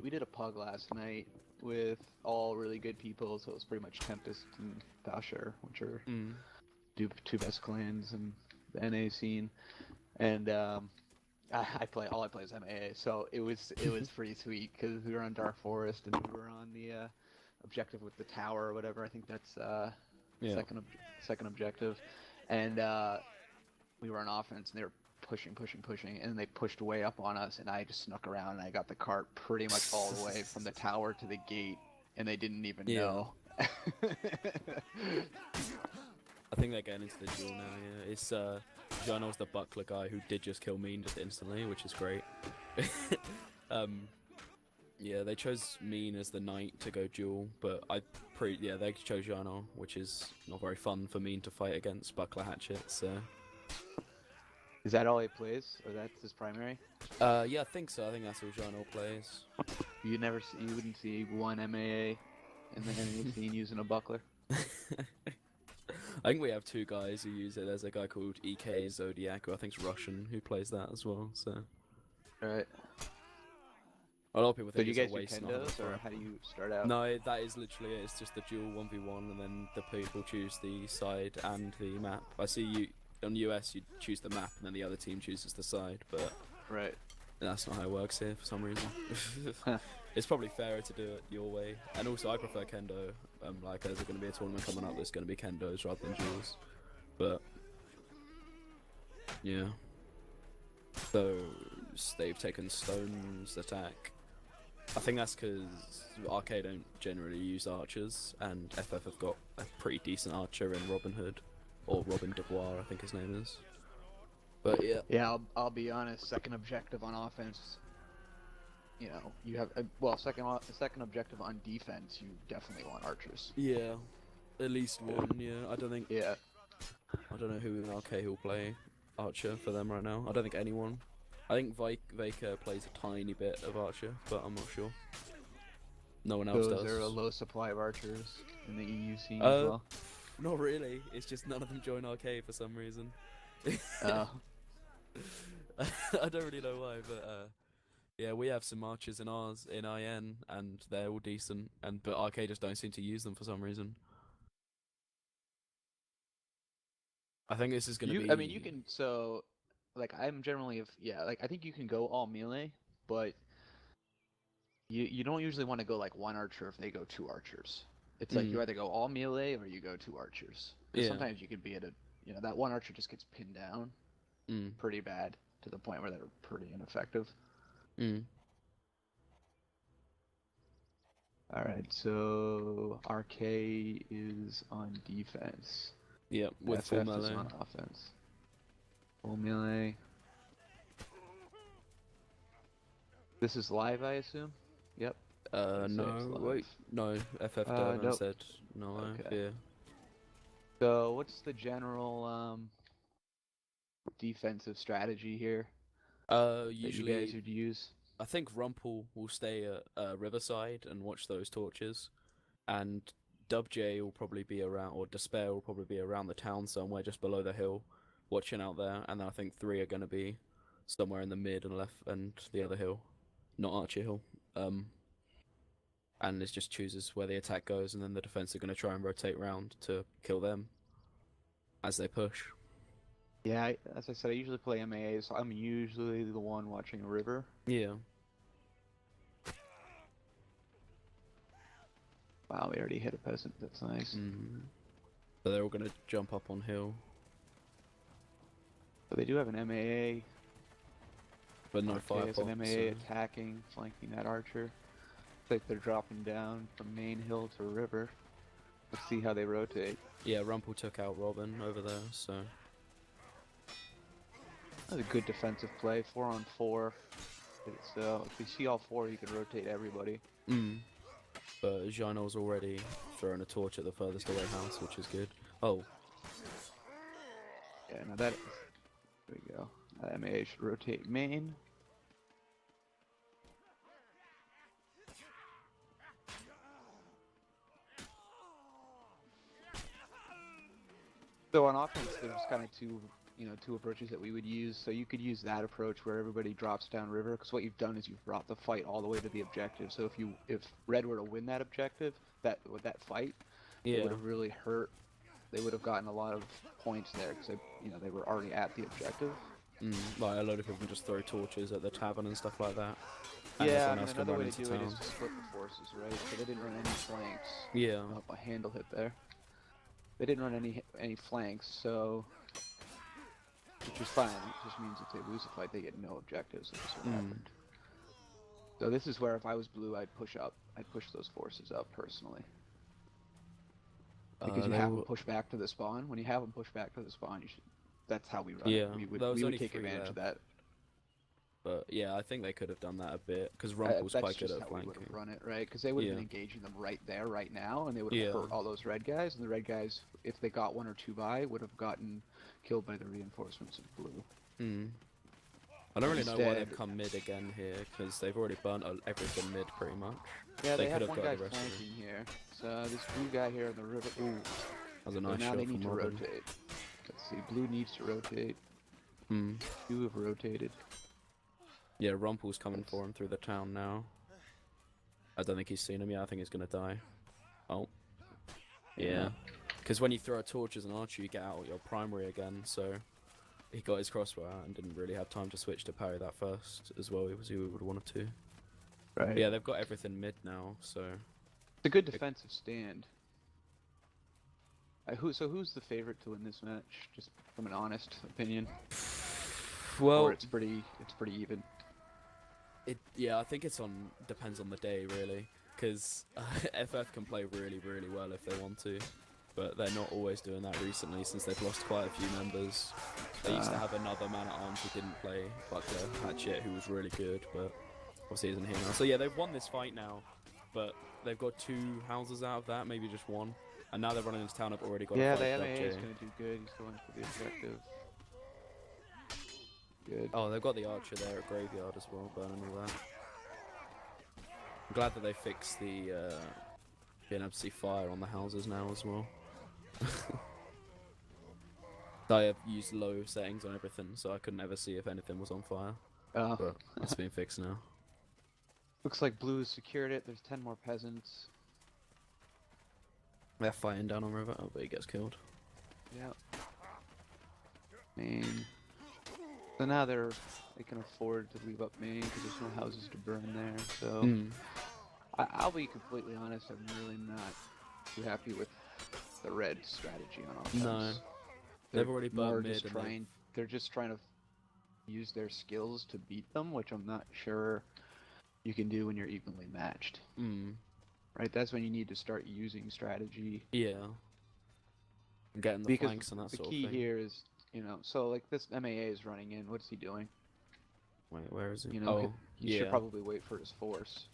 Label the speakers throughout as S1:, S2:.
S1: we did a pug last night with all really good people, so it was pretty much Tempest and Thasher, which are two best clans in the NA scene, and I play is MAA, so it was pretty sweet because we were on Dark Forest and we were on the objective with the tower or whatever. I think that's second objective, and we were on offense and they were pushing, and they pushed way up on us, and I just snuck around and I got the cart pretty much all the way from the tower to the gate, and they didn't even know.
S2: I think they're getting into the duel now, yeah. It's, Jano's the buckler guy who did just kill Mean just instantly, which is great. Yeah, they chose Mean as the knight to go duel, but they chose Jano, which is not very fun for Mean to fight against Buckler Hatchet, so...
S1: Is that all he plays, or that's his primary?
S2: Yeah, I think so. I think that's all Jano plays.
S1: You wouldn't see one MAA in the enemy scene using a buckler?
S2: I think we have two guys who use it. There's a guy called EK Zodiac, who I think's Russian, who plays that as well. So,
S1: right.
S2: A lot of people think
S1: you
S2: it's
S1: guys
S2: a waste.
S1: Do kendos, or how do you start out?
S2: No, that is literally it. It's just the duel 1v1, and then the people choose the side and the map. I see you on US, you choose the map, and then the other team chooses the side, but
S1: right.
S2: That's not how it works here for some reason. It's probably fairer to do it your way. And also, I prefer kendo. Like, there's going to be a tournament coming up that's going to be kendos rather than duels. But, yeah. So, they've taken Stone's attack. I think that's because RK don't generally use archers, and FF have got a pretty decent archer in Robin Hood. Or Robin Dubois, I think his name is. But yeah.
S1: Yeah, I'll be honest. Second objective on offense, you have second objective on defense. You definitely want archers.
S2: Yeah, at least one. Yeah, I don't think.
S1: Yeah.
S2: I don't know who in RK will play archer for them right now. I don't think anyone. I think Vika plays a tiny bit of archer, but I'm not sure. No one else does.
S1: Is there a low supply of archers in the EU scene as well?
S2: Not really. It's just none of them join RK for some reason.
S1: Oh.
S2: I don't really know why, but yeah, we have some archers in ours in IN, and they're all decent, but RK just don't seem to use them for some reason. I think this is going to be.
S1: I mean, you can. So, like, I'm generally I think you can go all melee, but you don't usually want to go like one archer if they go two archers. It's like you either go all melee or you go two archers. Yeah. Sometimes you could be at that one archer just gets pinned down pretty bad to the point where they're pretty ineffective. Alright, so RK is on defense.
S2: Yep, with full melee.
S1: Is on offense. Full melee. This is live, I assume? Yep.
S2: No, wait, no, FF Devon said no, okay. Yeah.
S1: So, what's the general defensive strategy here?
S2: Usually
S1: that you guys would use?
S2: I think Rumpel will stay at Riverside and watch those torches, and WJ will probably be around, or Despair will probably be around the town somewhere just below the hill, watching out there, and then I think 3 are going to be somewhere in the mid and left and the other hill, not Archer Hill. And it just chooses where the attack goes, and then the defense are going to try and rotate round to kill them as they push.
S1: Yeah, as I said, I usually play MAA, so I'm usually the one watching a river.
S2: Yeah.
S1: Wow, we already hit a peasant. That's nice.
S2: So they're all going to jump up on hill.
S1: But they do have an MAA.
S2: But no fire.
S1: It's an MAA attacking, flanking that archer. Looks like they're dropping down from main hill to river. Let's see how they rotate.
S2: Yeah, Rumpel took out Robin over there, so...
S1: That's a good defensive play, 4 on 4. So if you see all 4, you can rotate everybody.
S2: But Jeanneau's already throwing a torch at the furthest away house, which is good. Oh.
S1: Yeah, now that... There we go. MAA should rotate main. So on offense, there's kind of two two approaches that we would use. So you could use that approach where everybody drops down river, because what you've done is you've brought the fight all the way to the objective. So if red were to win that objective, that fight, it would
S2: Yeah.
S1: have really hurt. They would have gotten a lot of points there because they were already at the objective.
S2: Like a load of people just throw torches at the tavern and stuff like that. And
S1: Yeah,
S2: everyone else can
S1: another
S2: run
S1: way
S2: into
S1: to do it
S2: town.
S1: is to split the forces, right? So they didn't run any flanks.
S2: Yeah.
S1: Oh, a handle hit there. They didn't run any flanks, so which is fine. It just means if they lose a fight, they get no objectives, which is what happened. So this is where if I was blue, I'd push up. I'd push those forces up personally. Because you have them push back to the spawn. When you have them push back to the spawn, you should. That's how we run it. We would take advantage of that.
S2: But yeah, I think they could have done that a bit because Rumple's quite good at flanking. That's just how we would have
S1: run it, right? Because they would have been engaging them right there, right now, and they would have hurt all those red guys. And the red guys, if they got 1 or 2 by, would have gotten killed by the reinforcements of blue.
S2: I don't really know why they've come mid again here because they've already burnt everything mid pretty much.
S1: Yeah, they have one guy flanking here. So this blue guy here on the river. Ooh.
S2: That was a nice shot.
S1: Now they need to rotate. Let's see. Blue needs to rotate. You have rotated.
S2: Yeah, Rumple's coming for him through the town now. I don't think he's seen him yet. I think he's gonna die. Oh. Yeah. Because when you throw a torch as an archer, you get out your primary again. So he got his crossbow out and didn't really have time to switch to parry that first as well as he would have wanted to.
S1: Right.
S2: But yeah, they've got everything mid now, so
S1: it's a good defensive stand. So who's the favorite to win this match? Just from an honest opinion.
S2: Well,
S1: or it's pretty even.
S2: Yeah, I think depends on the day really, because FF can play really well if they want to, but they're not always doing that recently since they've lost quite a few members. They used to have another man at arms who didn't play, like Hatchet, who was really good, but obviously isn't here now. So yeah, they've won this fight now, but they've got 2 houses out of that, maybe just 1, and now they're running into town. I've already got.
S1: Yeah, the MAA is going to do good. He's going for the objective. Good.
S2: Oh, they've got the archer there at graveyard as well, burning all that. I'm glad that they fixed the being able to see fire on the houses now as well. I have used low settings on everything, so I couldn't ever see if anything was on fire. But that's been fixed now.
S1: Looks like blue has secured it. There's 10 more peasants.
S2: They're fighting down on river, but he gets killed.
S1: Yeah. Main. So now they can afford to leave up main because there's no houses to burn there. So I'll be completely honest. I'm really not too happy with the red strategy on offense.
S2: No, they've already burned mid.
S1: They're just trying to use their skills to beat them, which I'm not sure you can do when you're evenly matched. Right, that's when you need to start using strategy.
S2: Yeah. Getting the flanks and that sort of thing.
S1: The key here is, so like this MAA is running in. What's he doing?
S2: Wait, where is he?
S1: He should probably wait for his force.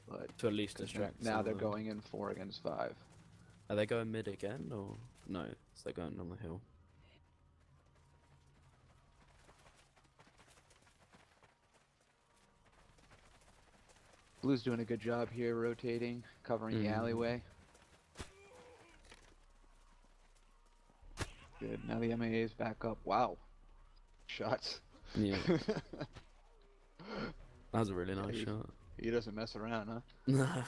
S1: But
S2: to at least distract.
S1: Now they're going in 4 against 5.
S2: Are they going mid again, or no? So they're going on the hill.
S1: Blue's doing a good job here, rotating, covering the alleyway. Good. Now the MAA is back up. Wow. Shots.
S2: Yeah. That was a really nice shot.
S1: He doesn't mess around, huh?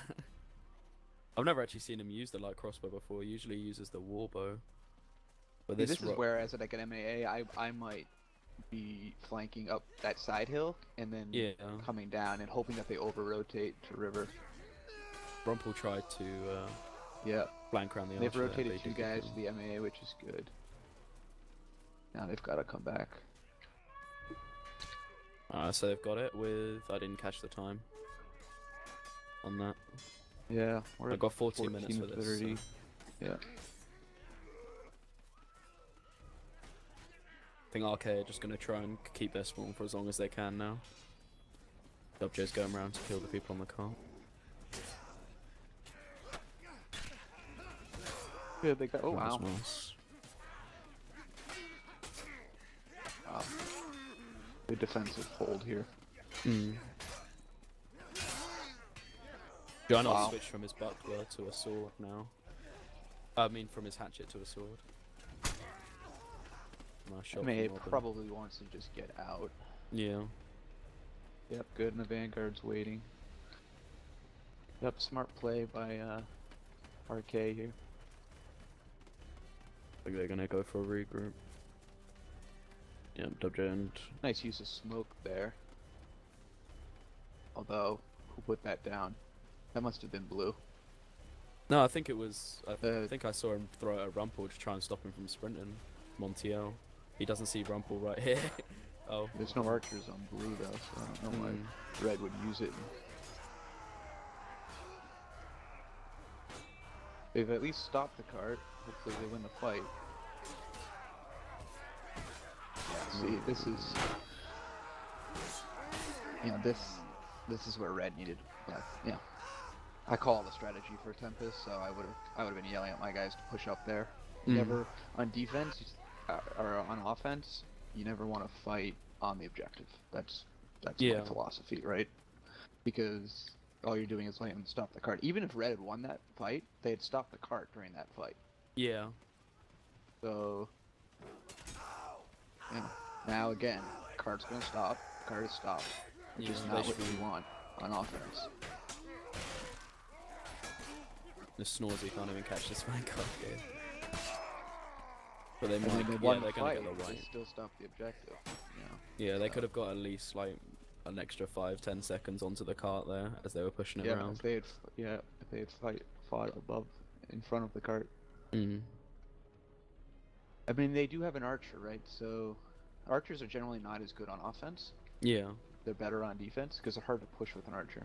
S2: I've never actually seen him use the light crossbow before. He usually uses the war bow. But
S1: this is where, as like an MAA, I might be flanking up that side hill and then coming down and hoping that they over-rotate to river.
S2: Rumple tried to flank around the archer.
S1: They've rotated 2 guys to the MAA, which is good. Now they've got to come back.
S2: So they've got it with... I didn't catch the time on that.
S1: Yeah,
S2: I've got 14 minutes for this.
S1: 30. So. Yeah.
S2: I think RK are just going to try and keep their spawn for as long as they can now. WJ's going around to kill the people on the cart.
S1: Yeah, they got... Oh, wow.
S2: Nice.
S1: Wow. Good defensive hold here.
S2: Jono switched from his buckler to a sword now. I mean, from his hatchet to a sword. Nice shot
S1: MA
S2: from Robin.
S1: probably wants to just get out.
S2: Yeah.
S1: Yep, good, and the Vanguard's waiting. Yep, smart play by RK here.
S2: I think they're gonna go for a regroup. Yeah, WJ and...
S1: Nice use of smoke there. Although, who put that down? That must have been blue.
S2: No, I think it was... I think I saw him throw it at Rumpel to try and stop him from sprinting. Montiel. He doesn't see Rumpel right here. Oh.
S1: There's no archers on blue though, so I don't know why red would use it. They've at least stopped the cart. Hopefully they win the fight. Yeah, see, this is... You know, this is where red needed... yeah. I call the strategy for Tempest, so I would have been yelling at my guys to push up there. Never on defense or on offense, you never want to fight on the objective. That's my philosophy, right? Because all you're doing is letting them stop the cart. Even if red had won that fight, they had stopped the cart during that fight.
S2: Yeah.
S1: So, yeah. Now again, cart's gonna stop. Cart is stopped, which is not what we want on offense.
S2: The Snorzy can't even catch this Vanguard here. But they might,
S1: they're
S2: they're
S1: gonna
S2: get the
S1: They
S2: white.
S1: still stop the objective.
S2: Yeah, they could have got at least like an extra 5-10 seconds onto the cart there as they were pushing it around.
S1: If they had fought above, in front of the cart. I mean, they do have an archer, right? So, archers are generally not as good on offense.
S2: Yeah.
S1: They're better on defense because they're hard to push with an archer.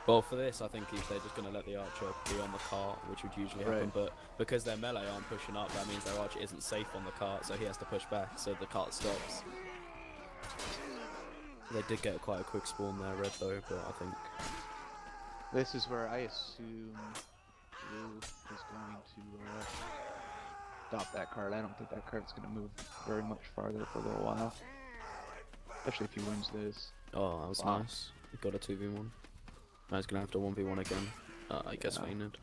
S2: Well, for this, I think if they're just going to let the archer be on the cart, which would usually happen, but because their melee aren't pushing up, that means their archer isn't safe on the cart, so he has to push back, so the cart stops. They did get quite a quick spawn there, red though, but I think...
S1: This is where I assume blue is going to stop that cart. I don't think that cart's going to move very much farther for a little while. Especially if he wins this.
S2: Oh, that was nice. He got a 2v1. Now he's going to have to 1v1 again. I guess fainted.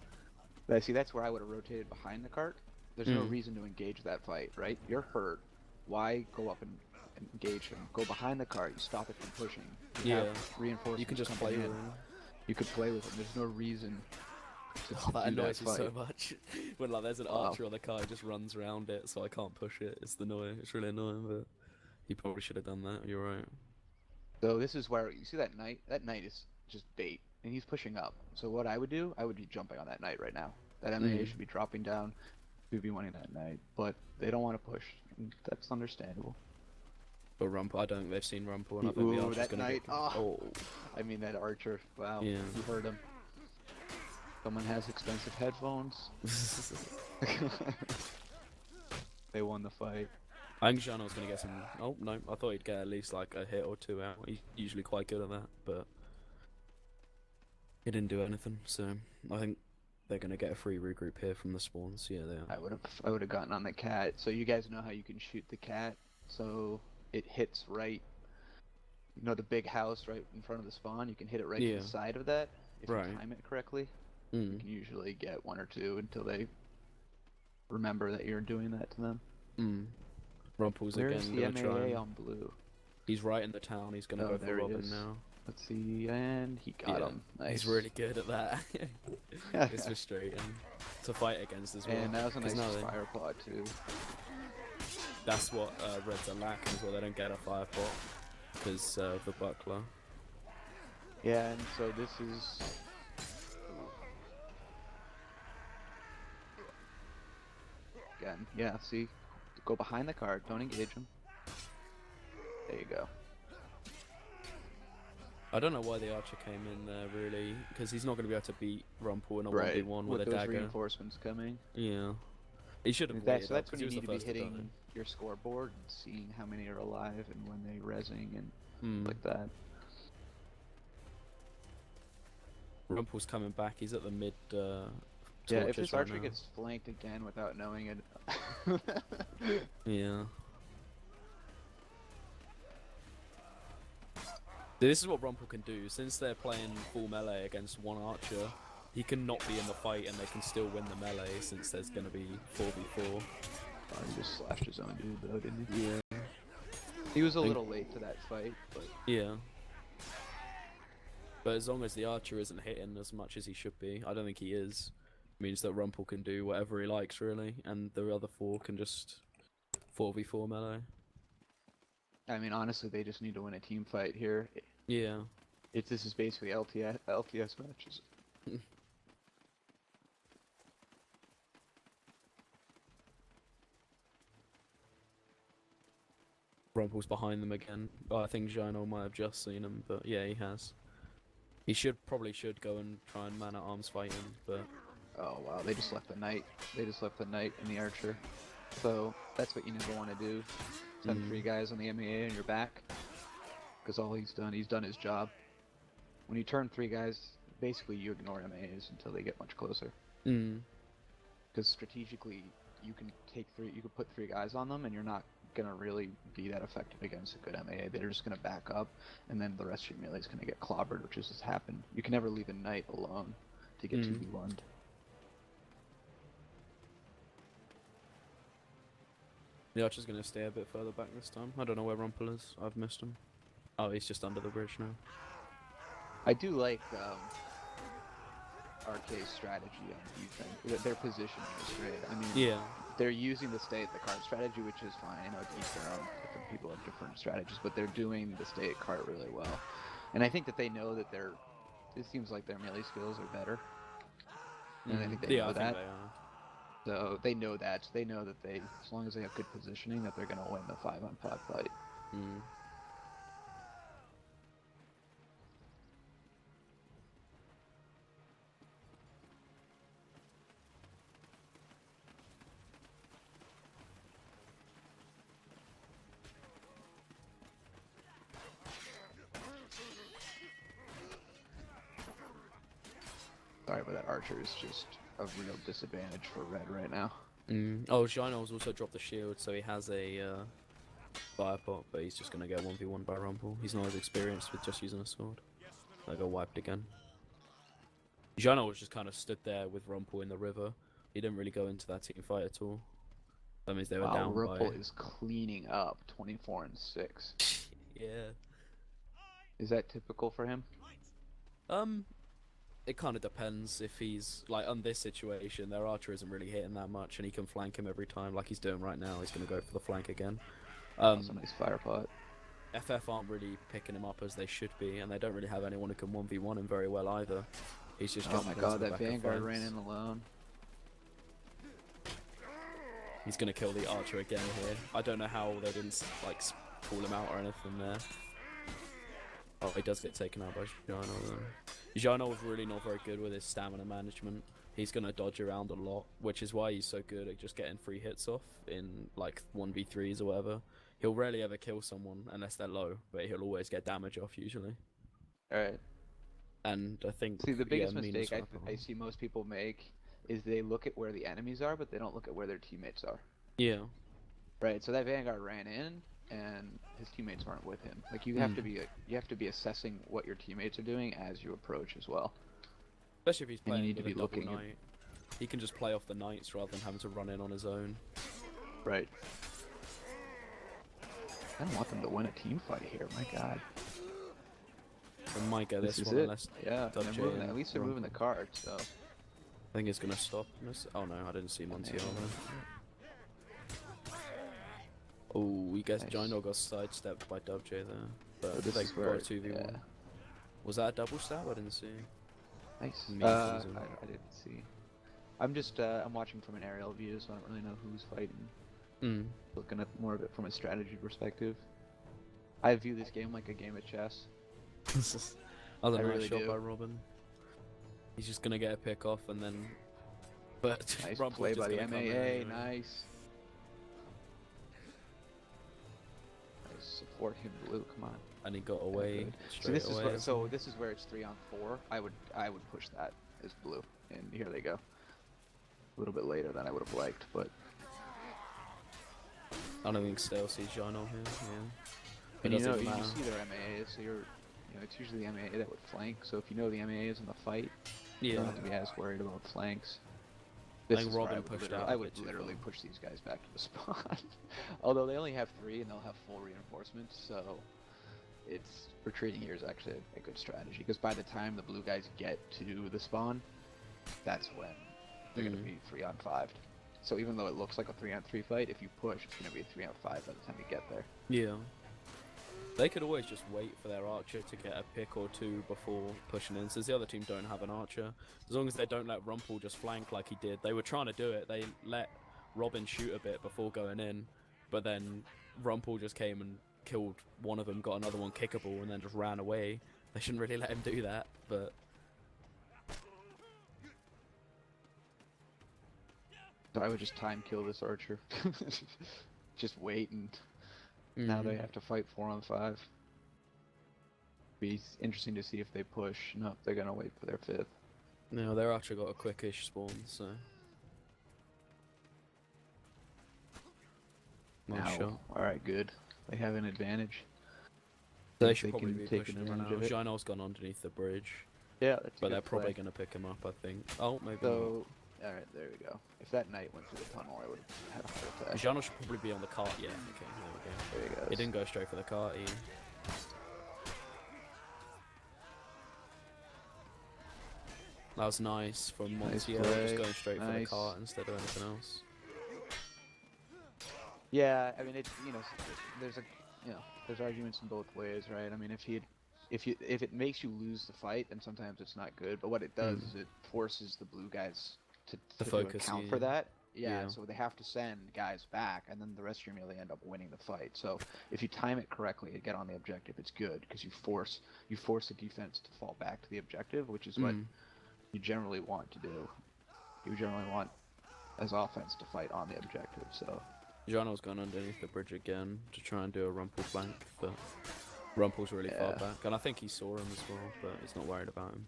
S1: But see, that's where I would have rotated behind the cart. There's no reason to engage that fight, right? You're hurt. Why go up and engage him? Go behind the cart. You stop it from pushing. You have reinforcements.
S2: You can just play with him.
S1: You could play with him. There's no reason to
S2: that
S1: do
S2: annoys
S1: that
S2: me
S1: fight.
S2: so much. When like there's an archer on the car, he just runs around it, so I can't push it. It's annoying. It's really annoying, but he probably should have done that. You're right.
S1: So this is where you see that knight. That knight is just bait, and he's pushing up. So what I would do, I would be jumping on that knight right now. That MAA should be dropping down. We'd be winning that knight, but they don't want to push. And that's understandable.
S2: But Rumpel, I don't think they've seen Rumpel, and I think the archer's
S1: that
S2: gonna
S1: knight.
S2: get... Oh.
S1: I mean that archer. Wow.
S2: Yeah.
S1: You heard him. Someone has expensive headphones. They won the fight.
S2: I think Jean was going to get some... Oh, no. I thought he'd get at least like a hit or two out. He's usually quite good at that, but... He didn't do anything, so... I think they're going to get a free regroup here from the spawns. Yeah, they are.
S1: I would have gotten on the cat. So you guys know how you can shoot the cat? So it hits right... You know the big house right in front of the spawn? You can hit it right to the side of that. If you time it correctly. You can usually get one or two until they remember that you're doing that to them.
S2: Rumpel's
S1: Where's
S2: again
S1: the
S2: gonna
S1: MAA
S2: try.
S1: on blue?
S2: He's right in the town. He's gonna go for Robin now.
S1: Let's see, and he got him. Nice.
S2: He's really good at that. It's frustrating to fight against as well.
S1: And that was a nice
S2: now
S1: fire pod too.
S2: That's what Reds are lacking as well. They don't get a fire pot because of the buckler.
S1: Yeah, and so this is. Again, yeah, see? Go behind the cart, don't engage him. There you go.
S2: I don't know why the archer came in there, really, because he's not going to be able to beat Rumpel in a 1v1 with a
S1: those
S2: dagger.
S1: Reinforcements coming.
S2: Yeah. He should have waited.
S1: So that's when you need to be
S2: to
S1: hitting your scoreboard and seeing how many are alive and when they rezzing and like that.
S2: Rumpel's coming back. He's at the mid.
S1: Yeah, if this archer gets flanked again without knowing it.
S2: Yeah. This is what Rumpel can do. Since they're playing full melee against one archer, he can not be in the fight and they can still win the melee since there's going to be 4v4.
S1: Oh, he just slashed his own dude though, didn't he?
S2: Yeah.
S1: He was a little late to that fight, but
S2: Yeah. But as long as the archer isn't hitting as much as he should be, I don't think he is. Means that Rumpel can do whatever he likes really, and the other four can just 4v4 melee.
S1: I mean, honestly, they just need to win a team fight here.
S2: Yeah.
S1: This is basically LTS matches.
S2: Rumpel's behind them again. Oh, I think Jino might have just seen him, but yeah, he has. He probably should go and try and man-at-arms fight him, but...
S1: Oh wow, they just left the knight. They just left the knight and the archer. So that's what you never want to do. Send 3 guys on the MAA on your back. Because all he's done his job. When you turn 3 guys, basically you ignore MAAs until they get much closer. Because strategically, you can put 3 guys on them and you're not gonna really be that effective against a good MAA. They're just gonna back up, and then the rest of your melee is gonna get clobbered, which has just happened. You can never leave a knight alone to get 2v1'd.
S2: The archer's gonna stay a bit further back this time. I don't know where Rumpel is. I've missed him. Oh, he's just under the bridge now.
S1: I do like RK's strategy on defense. Their positioning is great. I mean,
S2: Yeah.
S1: they're using the stay at the cart strategy, which is fine. I know each their own. Different people have different strategies, but they're doing the stay at cart really well. And I think that they know that it seems like their melee skills are better. And I think they know that.
S2: I think they are.
S1: So they know that. So they know that as long as they have good positioning, that they're going to win the 5-on-5 fight. Sorry, but that archer is just a real disadvantage for red right now.
S2: Oh, Jino's also dropped the shield, so he has a fire pot, but he's just gonna get 1v1 by Rumpel. He's not as experienced with just using a sword. I got wiped again. Jino was just kind of stood there with Rumpel in the river. He didn't really go into that team fight at all. That means they were down
S1: Rumpel
S2: by...
S1: is cleaning up 24-6.
S2: Yeah.
S1: Is that typical for him?
S2: It kind of depends. If he's like on this situation, their archer isn't really hitting that much, and he can flank him every time, like he's doing right now. He's gonna go for the flank again.
S1: That's a nice fire pot.
S2: FF aren't really picking him up as they should be, and they don't really have anyone who can 1v1 him very well either. He's just
S1: oh my god, that Vanguard ran in alone.
S2: He's gonna kill the archer again here. I don't know how they didn't like pull him out or anything there. Oh, he does get taken out by Jino though. Jino was really not very good with his stamina management. He's gonna dodge around a lot, which is why he's so good at just getting free hits off in like 1v3s or whatever. He'll rarely ever kill someone unless they're low, but he'll always get damage off usually.
S1: Alright.
S2: And I think...
S1: See, the biggest mistake I see most people make is they look at where the enemies are, but they don't look at where their teammates are.
S2: Yeah.
S1: Right, so that Vanguard ran in, and his teammates weren't with him. Like you have to be assessing what your teammates are doing as you approach as well.
S2: Especially if he's playing
S1: you need to be looking
S2: knight. He can just play off the knights rather than having to run in on his own.
S1: Right. I don't want them to win a team fight here. My God.
S2: They might get this one
S1: it.
S2: unless
S1: At least they're moving the card. So
S2: I think it's gonna stop. Oh no, I didn't see Montiel there. Oh, we guess
S1: nice.
S2: Jino got sidestepped by WJ there. But
S1: this
S2: they
S1: is
S2: got
S1: where
S2: a 2v1.
S1: yeah.
S2: Was that a double stab? I didn't see.
S1: Nice.
S2: Me
S1: I didn't see. I'm just I'm watching from an aerial view, so I don't really know who's fighting. Looking at more of it from a strategy perspective. I view this game like a game of chess.
S2: Other nice
S1: really
S2: shot
S1: do.
S2: by Robin. He's just gonna get a pick off and then... But
S1: Nice
S2: Rumpel's
S1: play
S2: just
S1: by the
S2: gonna come in
S1: MAA,
S2: anyway.
S1: nice. Support him, blue. Come on.
S2: And he got away.
S1: So this is where it's 3-on-4. I would push that as blue, and here they go. A little bit later than I would have liked, but
S2: I don't think Stale sees Jino here. Yeah.
S1: and
S2: It
S1: you know
S2: doesn't
S1: you
S2: matter.
S1: see their MAAs, so it's usually the MAA that would flank. So if you know the MAA is in the fight, you
S2: Yeah.
S1: don't have to be as worried about flanks.
S2: I
S1: This
S2: think
S1: is where
S2: Robin pushed out
S1: I
S2: a
S1: would
S2: bit too
S1: literally
S2: far.
S1: push these guys back to the spawn. Although they only have 3 and they'll have full reinforcements, so it's retreating here is actually a good strategy because by the time the blue guys get to the spawn, that's when they're going to be 3-on-5. So even though it looks like a 3-on-3 fight, if you push, it's going to be a 3-on-5 by the time you get there.
S2: Yeah. They could always just wait for their archer to get a pick or two before pushing in, since the other team don't have an archer. As long as they don't let Rumpel just flank like he did. They were trying to do it. They let Robin shoot a bit before going in, but then Rumpel just came and killed one of them, got another one kickable, and then just ran away. They shouldn't really let him do that, but...
S1: So I would just time kill this archer. Just wait, and now they have to fight 4-on-5. Be interesting to see if they push. No, they're gonna wait for their 5th.
S2: No, their archer got a quickish spawn, so... Nice shot.
S1: Alright, good. They have an advantage.
S2: They should
S1: they
S2: probably
S1: can
S2: be
S1: take
S2: pushing him
S1: advantage
S2: now.
S1: of it.
S2: Janel's gone underneath the bridge,
S1: Yeah, that's a
S2: but
S1: good
S2: they're probably
S1: play.
S2: going to pick him up, I think. Oh, maybe
S1: So, alright, there we go. If that knight went through the tunnel, I would have had a heart
S2: not.
S1: attack.
S2: Janel should probably be on the cart, yeah. Okay, there we go.
S1: There he goes.
S2: He didn't go straight for the cart, That was nice from
S1: Nice
S2: Montiel,
S1: play.
S2: just going straight for the
S1: Nice.
S2: cart instead of anything else.
S1: Yeah, I mean, there's arguments in both ways, right? I mean, if it makes you lose the fight, then sometimes it's not good. But what it does is it forces the blue guys to
S2: focus,
S1: account for that.
S2: Yeah.
S1: Yeah, so they have to send guys back, and then the rest of your melee end up winning the fight. So if you time it correctly and get on the objective, it's good because you force the defense to fall back to the objective, which is what you generally want to do. You generally want as offense to fight on the objective. So
S2: Janel's gone underneath the bridge again to try and do a Rumpel flank, but Rumpel's really far back, and I think he saw him as well, but he's not worried about him.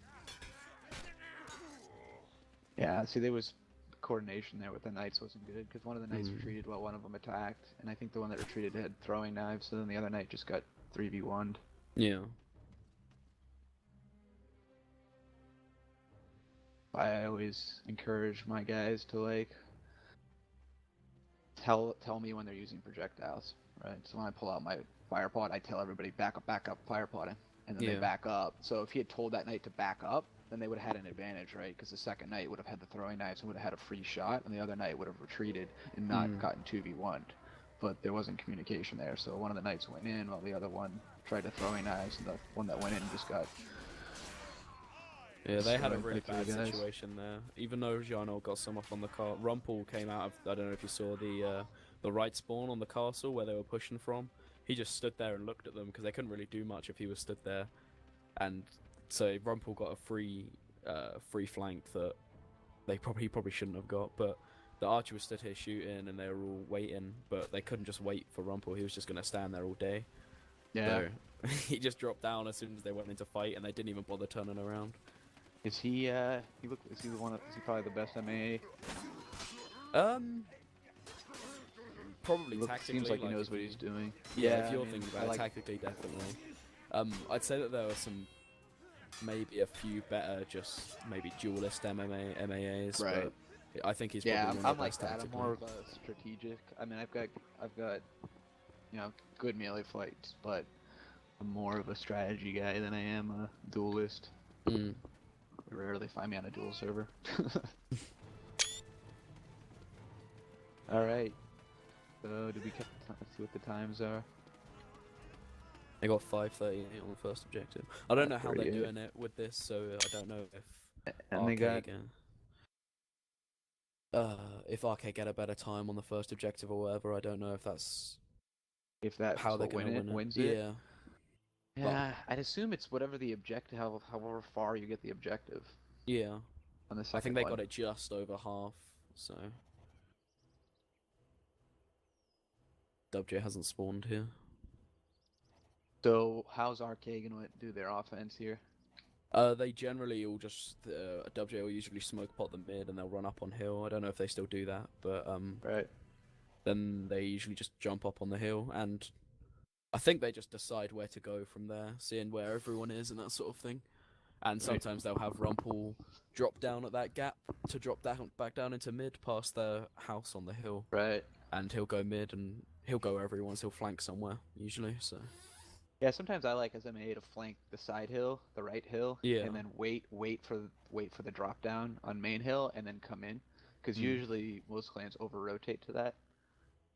S1: yeah, see, there was coordination there with the knights wasn't good because one of the knights retreated while one of them attacked, and I think the one that retreated had throwing knives, so then the other knight just got 3v1'd.
S2: Yeah.
S1: I always encourage my guys to like tell me when they're using projectiles, right? So when I pull out my fire pod, I tell everybody back up, fire podding, and then they back up. So if he had told that knight to back up, then they would have had an advantage, right? Because the second knight would have had the throwing knives and would have had a free shot, and the other knight would have retreated and not gotten 2v1'd. But there wasn't communication there, so one of the knights went in while the other one tried to throwing knives, and the one that went in just got...
S2: Yeah, they had a really bad situation there. Even though Janel got some off on the cart, Rumpel came out of, I don't know if you saw the right spawn on the castle where they were pushing from. He just stood there and looked at them because they couldn't really do much if he was stood there. And so Rumpel got a free flank that he probably shouldn't have got, but the archer was stood here shooting and they were all waiting, but they couldn't just wait for Rumpel. He was just going to stand there all day.
S1: Yeah.
S2: So he just dropped down as soon as they went into fight and they didn't even bother turning around.
S1: Is he, is he probably the best MAA?
S2: Probably tactically.
S1: Seems like he knows what he's doing.
S2: Yeah, if you're thinking about it, tactically, definitely. I'd say that there were maybe a few better, just maybe duelist MAAs,
S1: right.
S2: But I think he's probably one of
S1: I'm
S2: the
S1: like
S2: best
S1: that. I'm
S2: tactically.
S1: more of a strategic. I mean, I've got, good melee fights, but I'm more of a strategy guy than I am a duelist. You rarely find me on a duel server. All right. So, did we let's see what the times are?
S2: They got 5:38 on the first objective. I don't know how they're
S1: 38.
S2: doing it with this, so I don't know if
S1: And they got
S2: if RK get a better time on the first objective or whatever. I don't know if that's
S1: how they're gonna wins it.
S2: Yeah.
S1: Yeah, I'd assume it's whatever the objective, however far you get the objective.
S2: Yeah.
S1: On the second
S2: I think they
S1: one.
S2: got it just over half, so WJ hasn't spawned here.
S1: So, how's RK gonna do their offense here?
S2: They generally all just WJ will usually smoke pot the mid and they'll run up on hill. I don't know if they still do that, but
S1: right.
S2: Then they usually just jump up on the hill, and I think they just decide where to go from there, seeing where everyone is and that sort of thing. And sometimes they'll have Rumpel drop down at that gap to drop down back down into mid past their house on the hill.
S1: Right.
S2: And he'll go mid and he'll go wherever he wants. He'll flank somewhere usually. So
S1: Yeah, sometimes I like as MA to flank the side hill, the right hill,
S2: yeah,
S1: and then wait for the drop down on main hill, and then come in, because usually most clans over rotate to that,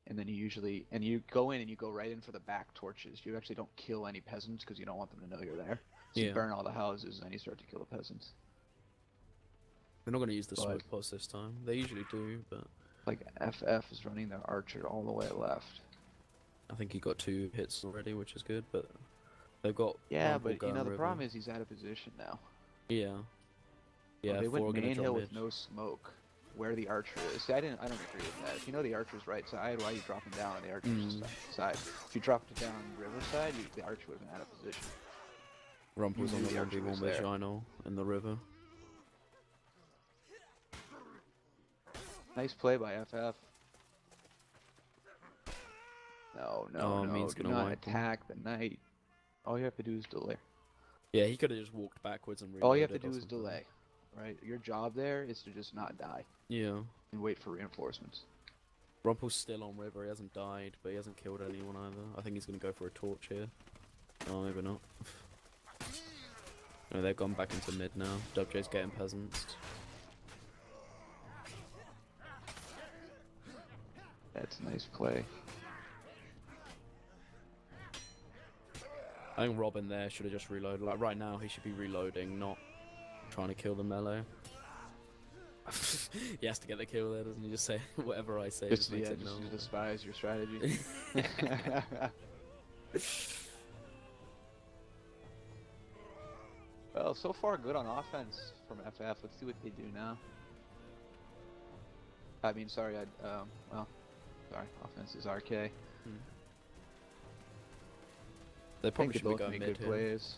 S1: and then you go in and you go right in for the back torches. You actually don't kill any peasants because you don't want them to know you're there. So you burn all the houses and then you start to kill the peasants.
S2: They're not going to use the smoke pots this time. They usually do, but
S1: like FF is running the archer all the way left.
S2: I think he got 2 hits already, which is good, but they've got
S1: but you know the problem is he's out of position now.
S2: Yeah. Yeah,
S1: they went main hill
S2: mid.
S1: with no smoke where the archer is. See, I don't agree with that. If you know the archer's right side, why are you dropping down on the archer's side? If you dropped it down riverside, the archer would have been out of position.
S2: Rumpel's on the 1v1 with Gino in the river.
S1: Nice play by FF. No, do not attack the knight. All you have to do is delay.
S2: Yeah, he could have just walked backwards and reloaded.
S1: All you have to do is delay, right? Your job there is to just not die.
S2: Yeah.
S1: And wait for reinforcements.
S2: Rumpel's still on river, he hasn't died, but he hasn't killed anyone either. I think he's going to go for a torch here. Oh, maybe not. No, they've gone back into mid now. WJ's getting peasants.
S1: That's a nice play.
S2: I think Robin there should have just reloaded. Like right now, he should be reloading, not trying to kill the melee. He has to get the kill there, doesn't he? Just say whatever I say.
S1: Just despise your strategy. Well, so far good on offense from FF. Let's see what they do now. I mean, sorry, offense is RK.
S2: They probably should
S1: both
S2: be
S1: make good plays.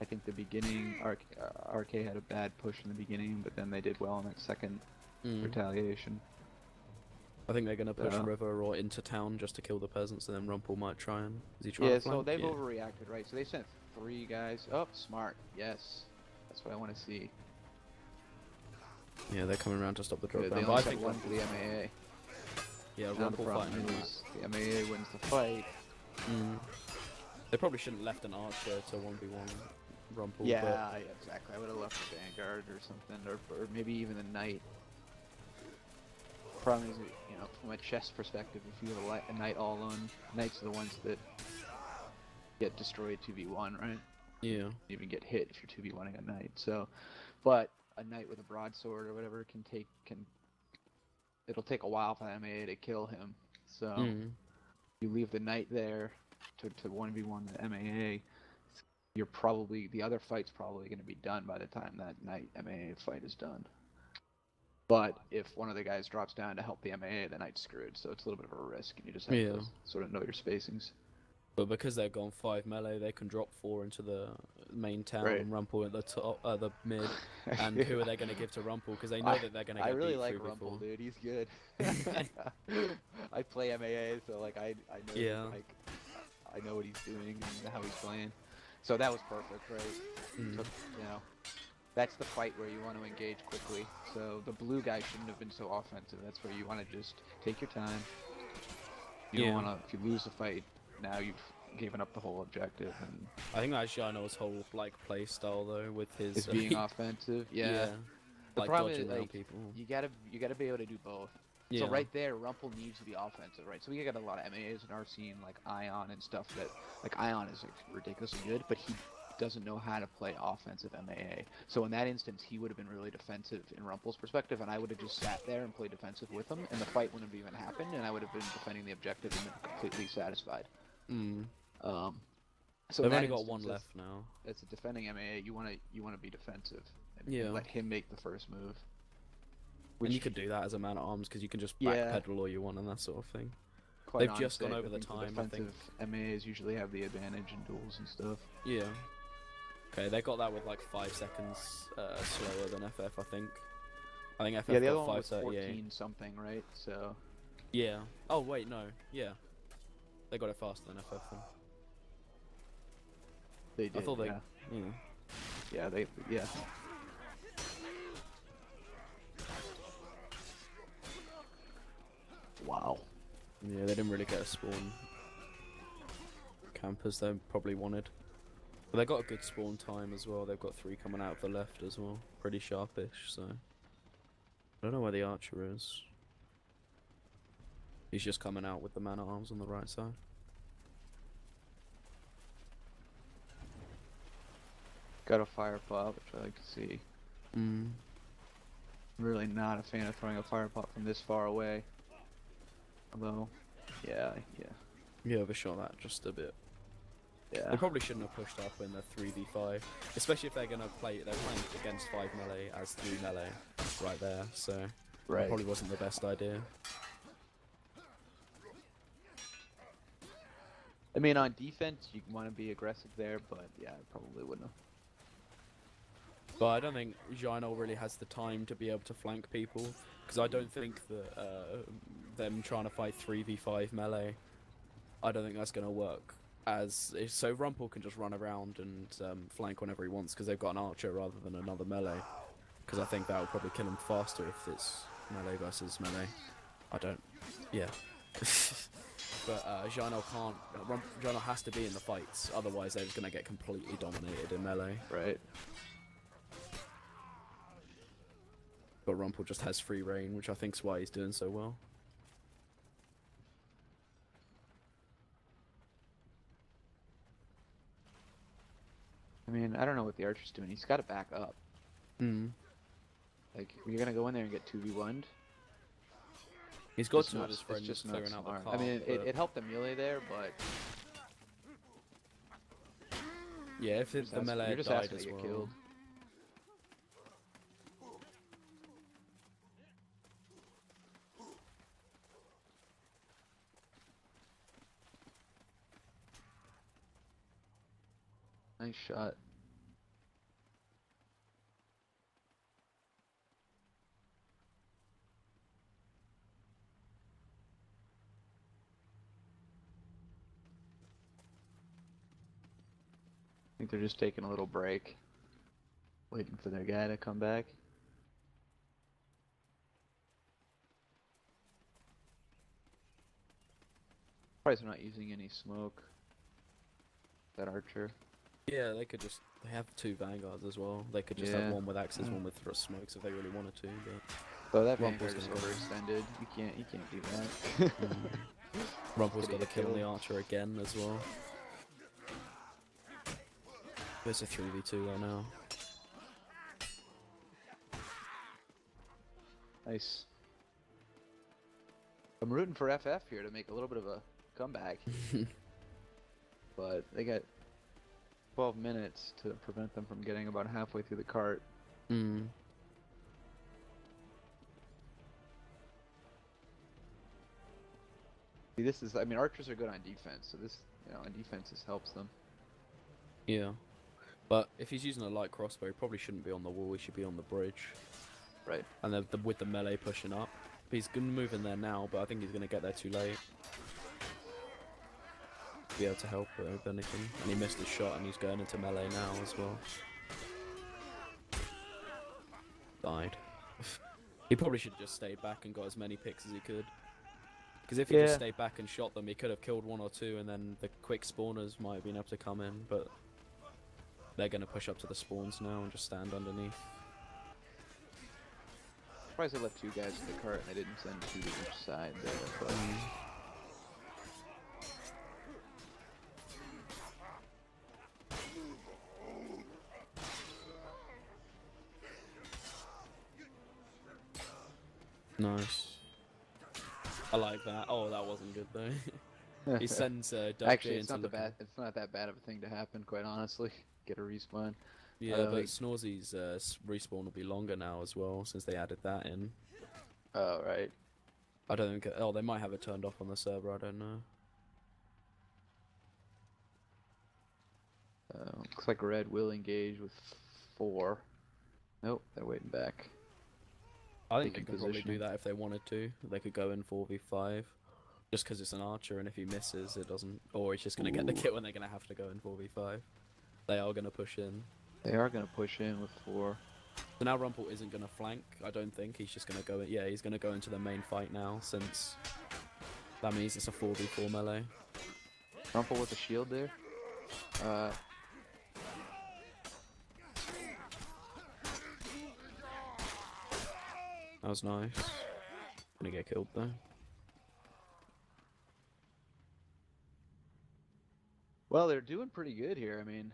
S1: I think the beginning, RK had a bad push in the beginning, but then they did well in that second retaliation.
S2: I think they're going to push river or into town just to kill the peasants, and then Rumpel might try and... Is he trying to flank?
S1: So they've overreacted, right? So they sent 3 guys. Oh, smart. Yes. That's what I want to see.
S2: Yeah, they're coming around to stop the drop down.
S1: They only sent 1 for the MAA.
S2: Yeah,
S1: now the problem is the MAA wins the fight.
S2: They probably shouldn't have left an archer to 1v1 Rumpel.
S1: Yeah, exactly. I would have left the vanguard or something, or maybe even the knight. Problem is, you know, from a chess perspective, if you have a knight all alone, knights are the ones that get destroyed 2v1, right?
S2: Yeah.
S1: You even get hit if you're 2v1ing a knight. So, but a knight with a broadsword or whatever it'll take a while for the MAA to kill him. So you leave the knight there to 1v1 the MAA. The other fight's probably going to be done by the time that knight MAA fight is done. But if one of the guys drops down to help the MAA, the knight's screwed. So it's a little bit of a risk, and you just have to sort of know your spacings.
S2: But because they're gone 5 melee, they can drop 4 into the main town and Rumpel at the top, the mid. And who are they going to give to Rumpel? Because they know that they're going to get
S1: I really
S2: beat
S1: like
S2: through
S1: Rumpel,
S2: before.
S1: dude. He's good. I play MAA, so like I know I know what he's doing and how he's playing. So that was perfect, right? So, you know, that's the fight where you want to engage quickly. So the blue guy shouldn't have been so offensive. That's where you want to just take your time. You don't want to. If you lose the fight, now you've given up the whole objective. And
S2: I think that's Shino's whole play style though, with his
S1: being offensive. Yeah. The
S2: like
S1: problem is
S2: dodging people.
S1: you gotta be able to do both.
S2: Yeah.
S1: So right there, Rumpel needs to be offensive, right? So we got a lot of MAAs in our scene, like Ion and stuff that, like Ion is like, ridiculously good, but he doesn't know how to play offensive MAA. So in that instance, he would have been really defensive in Rumpel's perspective, and I would have just sat there and played defensive with him, and the fight wouldn't have even happened, and I would have been defending the objective and been completely satisfied. So
S2: they've only got 1 left now.
S1: As a defending MAA, you want to be defensive and let him make the first move.
S2: And you could do that as a man at arms because you can just backpedal all you want and that sort of thing. They've just gone over the time, I think.
S1: MAAs usually have the advantage in duels and stuff.
S2: Yeah. Okay, they got that with like 5 seconds slower than FF, I think. I think FF
S1: the other
S2: got
S1: one was
S2: 5:38.
S1: 14 something, right? So.
S2: Yeah. Oh wait, no. Yeah. They got it faster than FF then.
S1: They did.
S2: I thought they.
S1: Yeah. Yeah, yeah. Wow.
S2: Yeah, they didn't really get a spawn campers they probably wanted. But they got a good spawn time as well. They've got 3 coming out of the left as well. Pretty sharpish, so... I don't know where the archer is. He's just coming out with the man-at-arms on the right side.
S1: Got a fire pot, which I like to see.
S2: Mm.
S1: Really not a fan of throwing a fire pot from this far away. Although, yeah.
S2: You overshot that just a bit.
S1: Yeah.
S2: They probably shouldn't have pushed up in the 3v5, especially if they're gonna play. They're playing against 5 melee as 3 melee, right there. So
S1: Right.
S2: it probably wasn't the best idea.
S1: I mean, on defense, you want to be aggressive there, but yeah, I probably wouldn't have.
S2: But I don't think Gino really has the time to be able to flank people, because I don't think that them trying to fight 3v5 melee, I don't think that's gonna work. So Rumpel can just run around and flank whenever he wants because they've got an archer rather than another melee. Because I think that would probably kill him faster if it's melee versus melee. I don't. Yeah. But Gino can't. Gino has to be in the fights, otherwise they're just gonna get completely dominated in melee.
S1: Right.
S2: But Rumpel just has free reign, which I think is why he's doing so well.
S1: I mean, I don't know what the archer's doing. He's got to back up.
S2: Mm.
S1: Like, you're gonna go in there and get 2v1'd.
S2: He's got
S1: It's
S2: two of
S1: not-
S2: his
S1: it's
S2: friends
S1: just not
S2: clearing out the
S1: smart.
S2: car.
S1: I mean,
S2: but
S1: it helped the melee there, but
S2: yeah, if
S1: you're
S2: the
S1: just
S2: melee
S1: you're
S2: had
S1: just
S2: died
S1: asking
S2: as
S1: to get
S2: well.
S1: killed. Nice shot. I think they're just taking a little break, waiting for their guy to come back. Surprised they're not using any smoke. That archer.
S2: Yeah, they could just. They have 2 vanguards as well. They could just have
S1: Yeah.
S2: one with axes, one with smokes if they really wanted to. But
S1: So that
S2: Rumpel's
S1: vanguard is
S2: gonna go.
S1: overextended. You can't do that.
S2: Rumpel's
S1: Gonna
S2: got to
S1: get
S2: kill the
S1: killed.
S2: archer again as well. There's a 3v2 right now.
S1: Nice. I'm rooting for FF here to make a little bit of a comeback. But they got 12 minutes to prevent them from getting about halfway through the cart.
S2: Mm.
S1: See, this is, I mean, archers are good on defense, so this, on defense, this helps them.
S2: Yeah. But if he's using a light crossbow, he probably shouldn't be on the wall, he should be on the bridge.
S1: Right.
S2: And then with the melee pushing up. He's going to move in there now, but I think he's going to get there too late. Be able to help with anything. And he missed his shot and he's going into melee now as well. Died. He probably should have just stayed back and got as many picks as he could. Because if he just stayed back and shot them, he could have killed 1 or 2 and then the quick spawners might have been able to come in, but they're going to push up to the spawns now and just stand underneath.
S1: Surprised they left 2 guys in the cart and they didn't send 2 to each side there, but...
S2: Nice. I like that. Oh, that wasn't good though. He sends Doug
S1: Actually,
S2: J
S1: it's
S2: into
S1: not it's not that bad of a thing to happen, quite honestly. Get a respawn.
S2: Yeah, but
S1: like-
S2: Snorzy's respawn will be longer now as well since they added that in.
S1: Oh, right.
S2: I don't think. Oh, they might have it turned off on the server. I don't know.
S1: Looks like Red will engage with 4. Nope, they're waiting back.
S2: I think they
S1: Taking
S2: could probably do
S1: positioning.
S2: that if they wanted to. They could go in 4v5, just because it's an archer, and if he misses, it doesn't. Or he's just gonna get the
S1: Ooh.
S2: kill, and they're gonna have to go in 4v5. They are gonna push in.
S1: They are gonna push in with 4.
S2: So now Rumple isn't going to flank, I don't think. He's just going to go... Yeah, he's going to go into the main fight now, since that means it's a 4v4 melee.
S1: Rumple with the shield there.
S2: That was nice. Gonna get killed, though.
S1: Well, they're doing pretty good here. I mean,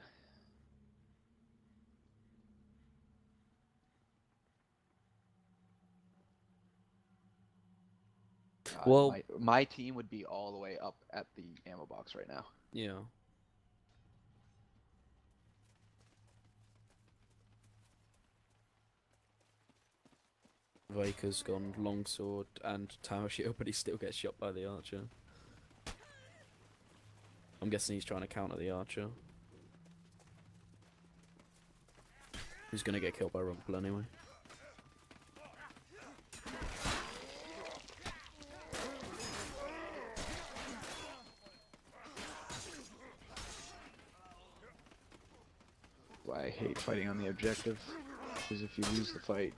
S1: God,
S2: Well,
S1: my team would be all the way up at the ammo box right now.
S2: yeah. Vaker's gone longsword and tower shield, but he still gets shot by the archer. I'm guessing he's trying to counter the archer. Who's gonna get killed by Rumple anyway.
S1: Why I hate fighting on the objective, because if you lose the fight,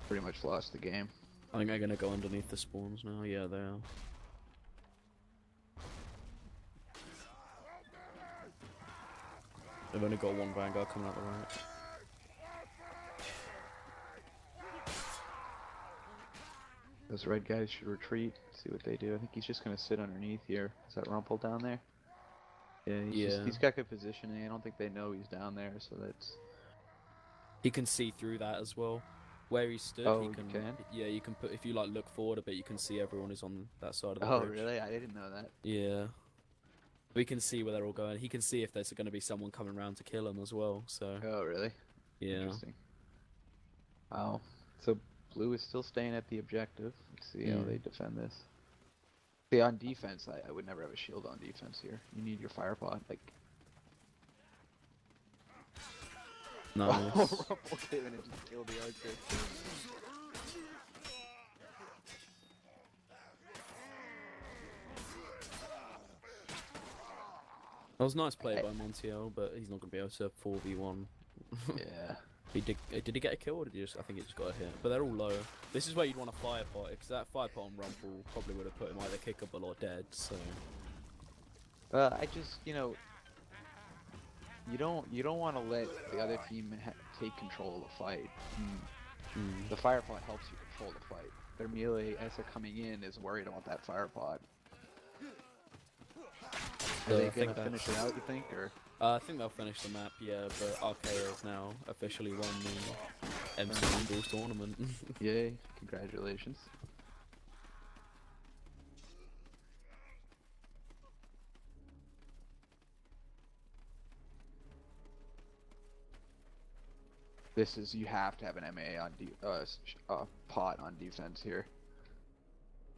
S1: pretty much lost the game.
S2: I think they're gonna go underneath the spawns now. Yeah, they are. They've only got one Vanguard coming out the right.
S1: Those red guys should retreat, see what they do. I think he's just gonna sit underneath here. Is that Rumple down there? Yeah, he's got good positioning. I don't think they know he's down there, so that's...
S2: He can see through that as well. Where he stood,
S1: Oh,
S2: he
S1: you
S2: can.
S1: can?
S2: Yeah, you can put, if you like look forward a bit, you can see everyone is on that side of the
S1: Oh,
S2: bridge.
S1: really? I didn't know that.
S2: Yeah. We can see where they're all going. He can see if there's going to be someone coming around to kill him as well. So.
S1: Oh, really?
S2: Yeah.
S1: Interesting. Wow. So blue is still staying at the objective. Let's see how they defend this. See, on defense, I would never have a shield on defense here. You need your fire pod. Like.
S2: Nice.
S1: Oh, Rumple came in and just killed the archer.
S2: That was nice play by Montiel, but he's not going to be able to 4v1.
S1: Yeah.
S2: He did he get a kill, or did he just? I think he just got a hit. But they're all low. This is where you'd want a fire pot, because that fire pot on Rumple probably would have put him either kickable or dead. So.
S1: I just, you don't want to let the other team take control of the fight. The fire pot helps you control the fight. Their melee, as they're coming in, is worried about that fire pot. Are they gonna finish it out, you think, or?
S2: I think they'll finish the map, yeah, but RK has now officially won the MC Bulls tournament.
S1: Yay, congratulations. This is, you have to have an MA on pot on defense here.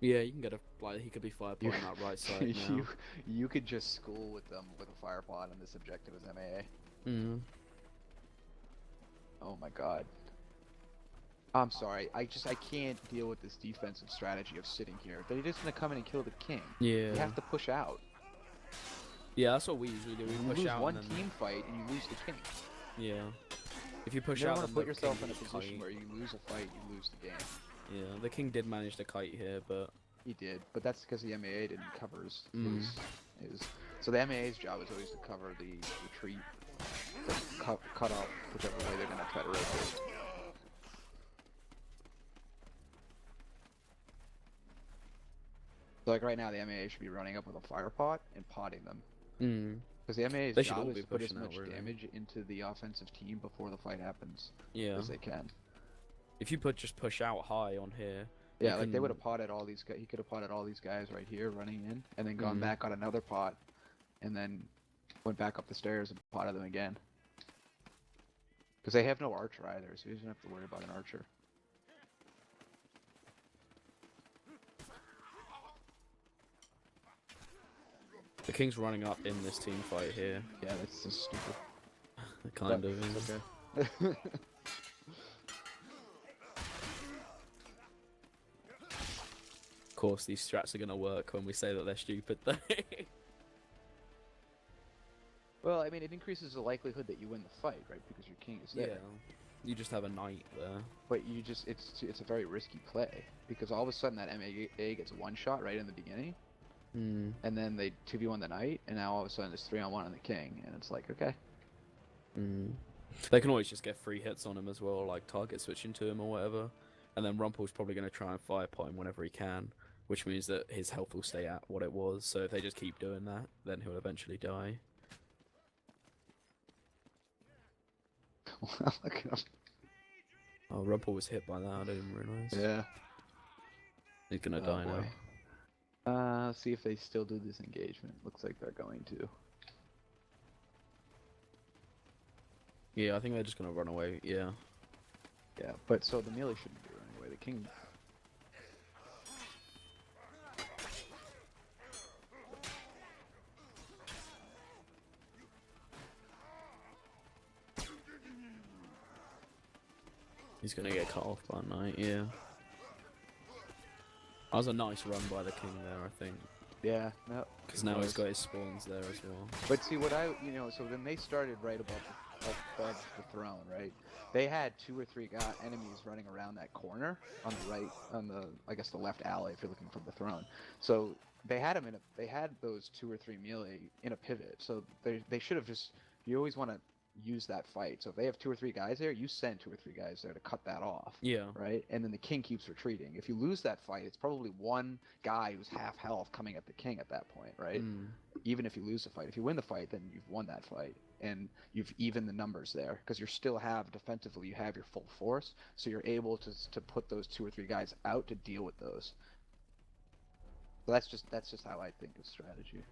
S2: Yeah, you can get a, like, he could be fire pot on that right side now.
S1: You could just school with them with a fire pod on this objective as MAA. Oh my god. I'm sorry, I can't deal with this defensive strategy of sitting here. They're just gonna come in and kill the king.
S2: Yeah.
S1: You have to push out.
S2: Yeah, that's what we usually do. We
S1: You
S2: push
S1: lose
S2: out
S1: one
S2: and then...
S1: team fight and you lose the king.
S2: Yeah. If you push
S1: You don't
S2: out,
S1: want
S2: then
S1: to put
S2: the
S1: yourself
S2: king
S1: in a
S2: can
S1: position
S2: kite.
S1: where you lose a fight, you lose the game.
S2: Yeah, the king did manage to kite here, but...
S1: He did, but that's because the MAA didn't cover his... So the MAA's job is always to cover the retreat, cut off whichever way they're going to try to rotate. So like right now, the MAA should be running up with a fire pot and potting them. Because the MAA's job is to put as much damage into the offensive team before the fight happens as they can.
S2: If you just push out high on here...
S1: Yeah, like they would have potted all these guys. He could have potted all these guys right here running in, and then gone back on another pot, and then went back up the stairs and potted them again. Because they have no archer either, so he doesn't have to worry about an archer.
S2: The king's running up in this team fight here.
S1: Yeah, that's just stupid.
S2: Kind of is.
S1: Okay.
S2: Of course, these strats are gonna work when we say that they're stupid, though.
S1: Well, I mean, it increases the likelihood that you win the fight, right? Because your king is there.
S2: Yeah. You just have a knight there.
S1: But you just it's a very risky play because all of a sudden that MAA gets a one shot right in the beginning,
S2: Hmm.
S1: and then they 2v1 the knight, and now all of a sudden it's 3-on-1 on the king, and it's like, okay.
S2: Hmm. They can always just get free hits on him as well, like target switching to him or whatever. And then Rumpel's probably going to try and fire pot him whenever he can, which means that his health will stay at what it was. So if they just keep doing that, then he'll eventually die.
S1: Look at him.
S2: Oh, Rumpel was hit by that, I didn't realise.
S1: Yeah.
S2: He's going to die
S1: boy.
S2: now.
S1: See if they still do this engagement. Looks like they're going to.
S2: Yeah, I think they're just going to run away, yeah.
S1: Yeah, but so the melee shouldn't be running away. The king.
S2: He's going to get cut off by a knight, yeah. That was a nice run by the king there, I think.
S1: Yeah, no.
S2: Because now he's got his spawns there as well.
S1: But see, so then they started right above the throne, right? They had 2 or 3 enemies running around that corner on the right, I guess the left alley if you're looking from the throne. So they had they had those 2 or 3 melee in a pivot. So they should have just. You always want to use that fight. So if they have 2 or 3 guys there, you send 2 or 3 guys there to cut that off.
S2: Yeah.
S1: Right? And then the king keeps retreating. If you lose that fight, it's probably one guy who's half health coming at the king at that point, right? Even if you lose the fight. If you win the fight, then you've won that fight. And you've evened the numbers there. Because you still have, defensively, you have your full force. So you're able to put those 2 or 3 guys out to deal with those. So that's just how I think of strategy.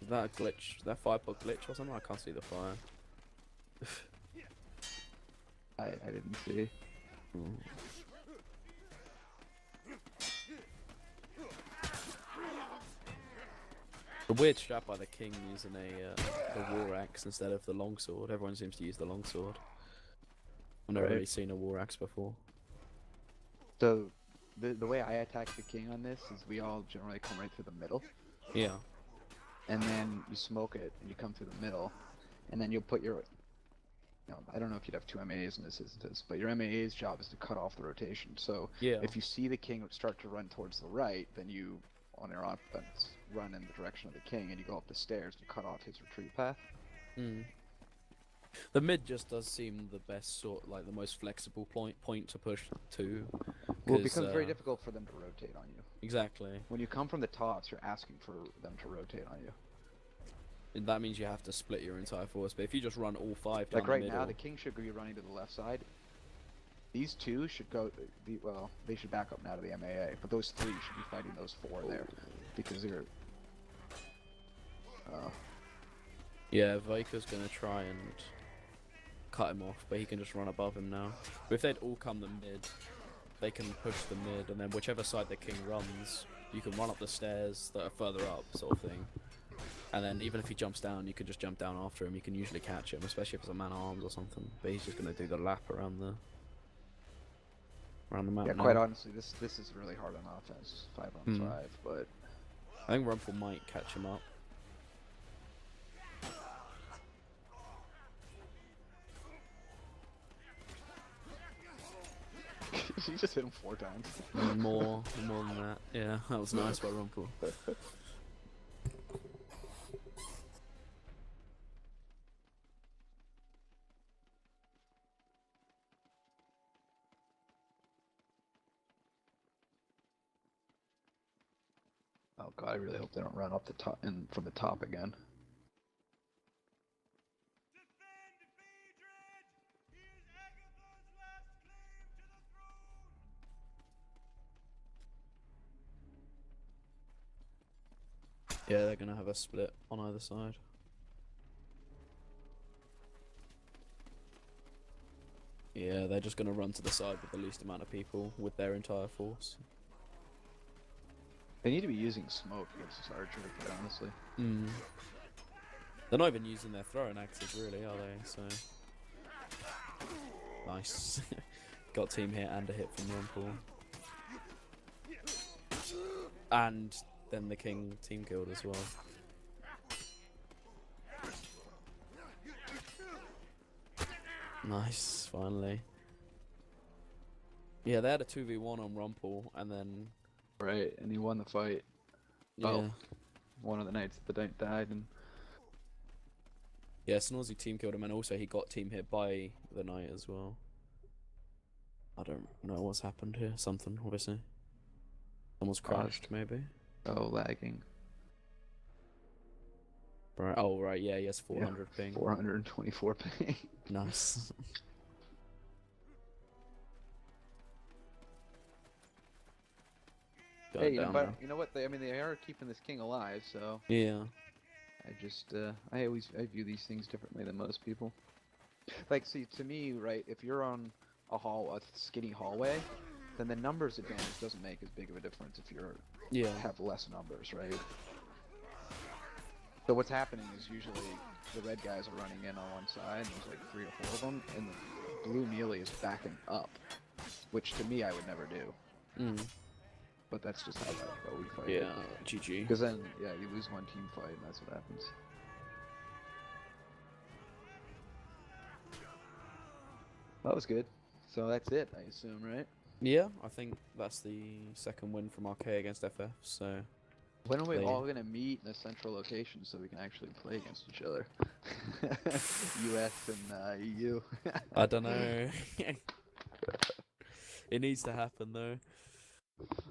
S2: That glitch, that firepot glitch or something? I can't see the fire.
S1: I didn't see.
S2: The weird strat by the king using the war axe instead of the longsword. Everyone seems to use the longsword. I've never really seen a war axe before.
S1: So, the way I attack the king on this is we all generally come right through the middle.
S2: Yeah.
S1: And then you smoke it, and you come through the middle, and then you'll put your, I don't know if you'd have 2 MAAs in this instance, but your MAA's job is to cut off the rotation. So
S2: yeah.
S1: If you see the king start to run towards the right, then you, on your offense, run in the direction of the king, and you go up the stairs to cut off his retreat path.
S2: The mid just does seem the best like the most flexible point to push to.
S1: Well, it becomes very difficult for them to rotate on you.
S2: Exactly.
S1: When you come from the tops, you're asking for them to rotate on you.
S2: And that means you have to split your entire force. But if you just run all 5 down
S1: like right
S2: the middle,
S1: now, the king should be running to the left side. These 2 should go. They should back up now to the MAA. But those 3 should be fighting those 4 there, because they're.
S2: Yeah, Vika's gonna try and cut him off, but he can just run above him now. But if they'd all come the mid, they can push the mid, and then whichever side the king runs, you can run up the stairs that are further up, sort of thing. And then even if he jumps down, you can just jump down after him. You can usually catch him, especially if it's a man-at-arms or something. But he's just gonna do the lap around the map.
S1: Yeah,
S2: now.
S1: quite honestly, this is really hard on offense, 5-on-5. But
S2: I think Rumpel might catch him up.
S1: He just hit him 4 times.
S2: More than that. Yeah, that was nice by Rumpel.
S1: Oh god, I really hope they don't run up the top and from the top again.
S2: Yeah, they're gonna have a split on either side. Yeah, they're just gonna run to the side with the least amount of people with their entire force.
S1: They need to be using smoke against this archer, quite honestly.
S2: They're not even using their throwing axes, really, are they? So nice. got team hit and a hit from Rumpel. And then the king team killed as well. Nice, finally. Yeah, they had a 2v1 on Rumpel, and then...
S1: Right, and he won the fight.
S2: Yeah.
S1: Oh, one of the knights that died, and...
S2: Yeah, Snorzy team killed him, and also he got team hit by the knight as well. I don't know what's happened here. Something, obviously. Someone's crashed, maybe?
S1: Oh, lagging.
S2: Right. Oh, right, yeah, he has 400 ping.
S1: 424 ping.
S2: Nice.
S1: Hey, but you know what? They are keeping this king alive, so...
S2: Yeah.
S1: I view these things differently than most people. Like, see, to me, right, if you're on a skinny hallway, then the numbers advantage doesn't make as big of a difference if you have less numbers, right? So what's happening is usually the red guys are running in on one side, and there's like 3 or 4 of them, and the blue melee is backing up, which to me I would never do. But that's just how we fight.
S2: Yeah, GG.
S1: Because then, yeah, you lose one team fight, and that's what happens. That was good. So that's it, I assume, right?
S2: Yeah, I think that's the second win from RK against FF, so...
S1: When are we all gonna meet in a central location so we can actually play against each other? US and EU.
S2: I don't know. It needs to happen, though.